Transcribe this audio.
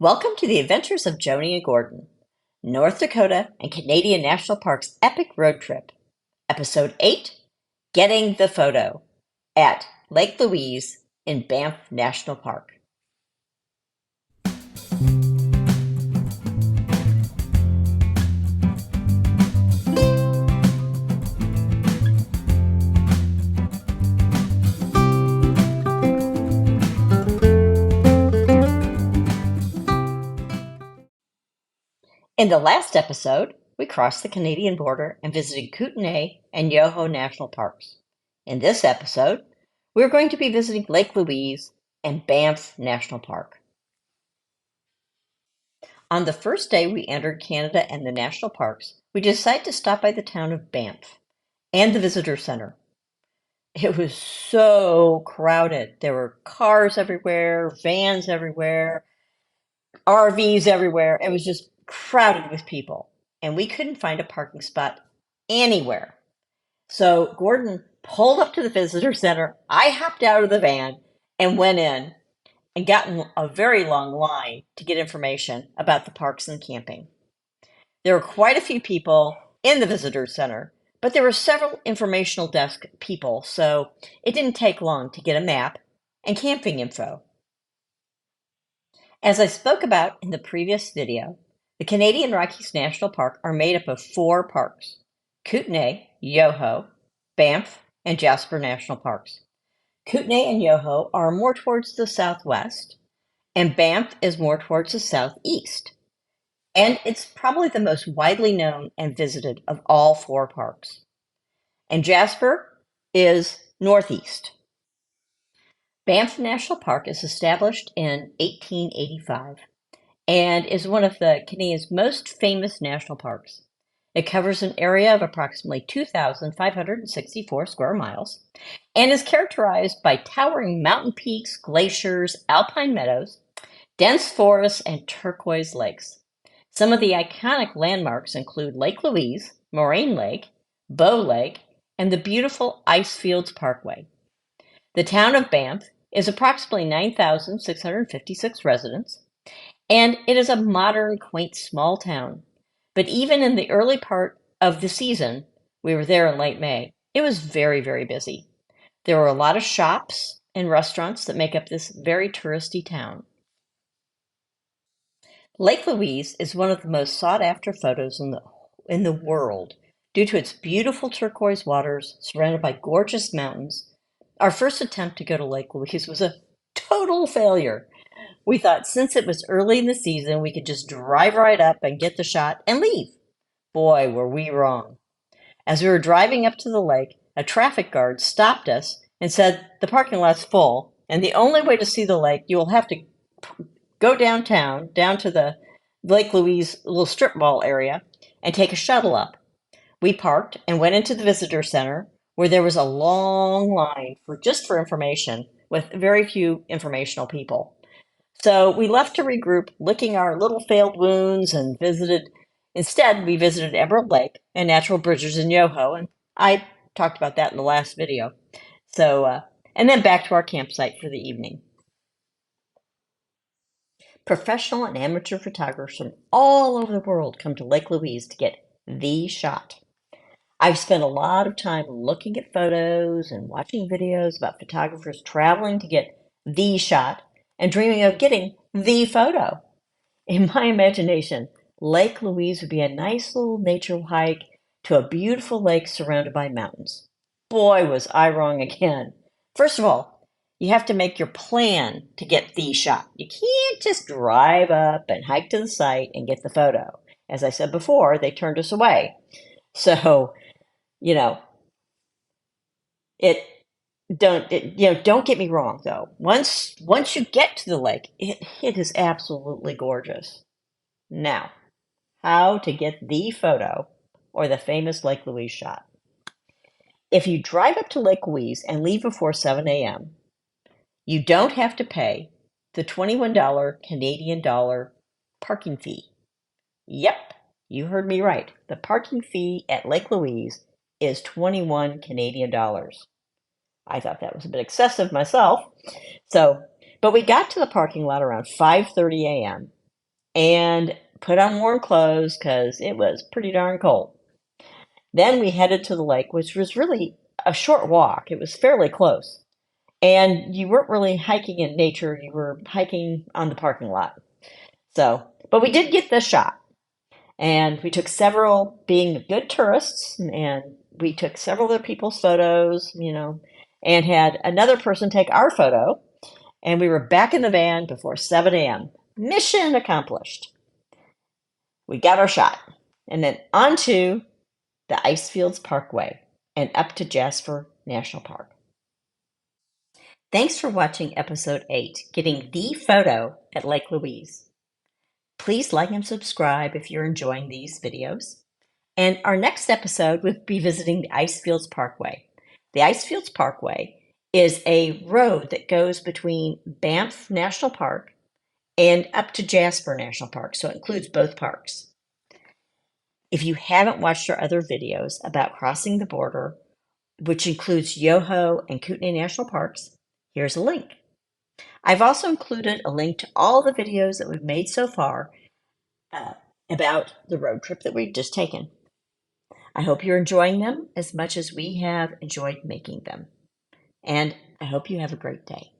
Welcome to the adventures of Joni and Gordon, North Dakota and Canadian National Park's epic road trip. Episode 8, Getting the Photo, at Lake Louise in Banff National Park. In the last episode, we crossed the Canadian border and visited Kootenay and Yoho National Parks. In this episode, we're going to be visiting Lake Louise and Banff National Park. On the first day we entered Canada and the national parks, we decided to stop by the town of Banff and the visitor center. It was so crowded. There were cars everywhere, vans everywhere, RVs everywhere. It was just crowded with people, and we couldn't find a parking spot anywhere. So Gordon pulled up to the visitor center. I hopped out of the van and went in and got in a very long line to get information about the parks and camping. There were quite a few people in the visitor center, but there were several informational desk people, so it didn't take long to get a map and camping info. As I spoke about in the previous video, the Canadian Rockies National Park are made up of 4 parks: Kootenay, Yoho, Banff, and Jasper National Parks. Kootenay and Yoho are more towards the southwest, and Banff is more towards the southeast. And it's probably the most widely known and visited of all 4 parks. And Jasper is northeast. Banff National Park is established in 1885 and is one of the Canadian's most famous national parks. It covers an area of approximately 2,564 square miles and is characterized by towering mountain peaks, glaciers, alpine meadows, dense forests, and turquoise lakes. Some of the iconic landmarks include Lake Louise, Moraine Lake, Bow Lake, and the beautiful Icefields Parkway. The town of Banff is approximately 9,656 residents, and it is a modern, quaint, small town. But even in the early part of the season, we were there in late May, it was very, very busy. There were a lot of shops and restaurants that make up this very touristy town. Lake Louise is one of the most sought-after photos in the world due to its beautiful turquoise waters surrounded by gorgeous mountains. Our first attempt to go to Lake Louise was a total failure. We thought since it was early in the season, we could just drive right up and get the shot and leave. Boy, were we wrong. As we were driving up to the lake, a traffic guard stopped us and said the parking lot's full, and the only way to see the lake, you will have to go downtown, down to the Lake Louise little strip mall area, and take a shuttle up. We parked and went into the visitor center, where there was a long line for information with very few informational people. So we left to regroup, licking our little failed wounds, and instead we visited Emerald Lake and natural bridges in Yoho, and I talked about that in the last video. And then back to our campsite for the evening. Professional and amateur photographers from all over the world come to Lake Louise to get the shot. I've spent a lot of time looking at photos and watching videos about photographers traveling to get the shot and dreaming of getting the photo. In my imagination, Lake Louise would be a nice little nature hike to a beautiful lake surrounded by mountains. Boy, was I wrong again. First of all, you have to make your plan to get the shot. You can't just drive up and hike to the site and get the photo. As I said before, they turned us away. So, don't get me wrong though. Once you get to the lake, it is absolutely gorgeous. Now, how to get the photo or the famous Lake Louise shot. If you drive up to Lake Louise and leave before 7 a.m., you don't have to pay the $21 Canadian dollar parking fee. Yep, you heard me right. The parking fee at Lake Louise is 21 Canadian dollars. I thought that was a bit excessive myself. But we got to the parking lot around 5:30 a.m. and put on warm clothes because it was pretty darn cold. Then we headed to the lake, which was really a short walk. It was fairly close. And you weren't really hiking in nature, you were hiking on the parking lot. So, but we did get the shot. And we took several, being good tourists, and we took several other people's photos, and had another person take our photo. And we were back in the van before 7 a.m. Mission accomplished. We got our shot. And then on to the Icefields Parkway and up to Jasper National Park. Thanks for watching episode 8, Getting the Photo at Lake Louise. Please like and subscribe if you're enjoying these videos. And our next episode will be visiting the Icefields Parkway. The Icefields Parkway is a road that goes between Banff National Park and up to Jasper National Park, so it includes both parks. If you haven't watched our other videos about crossing the border, which includes Yoho and Kootenai National Parks, here's a link. I've also included a link to all the videos that we've made so far about the road trip that we've just taken. I hope you're enjoying them as much as we have enjoyed making them. And I hope you have a great day.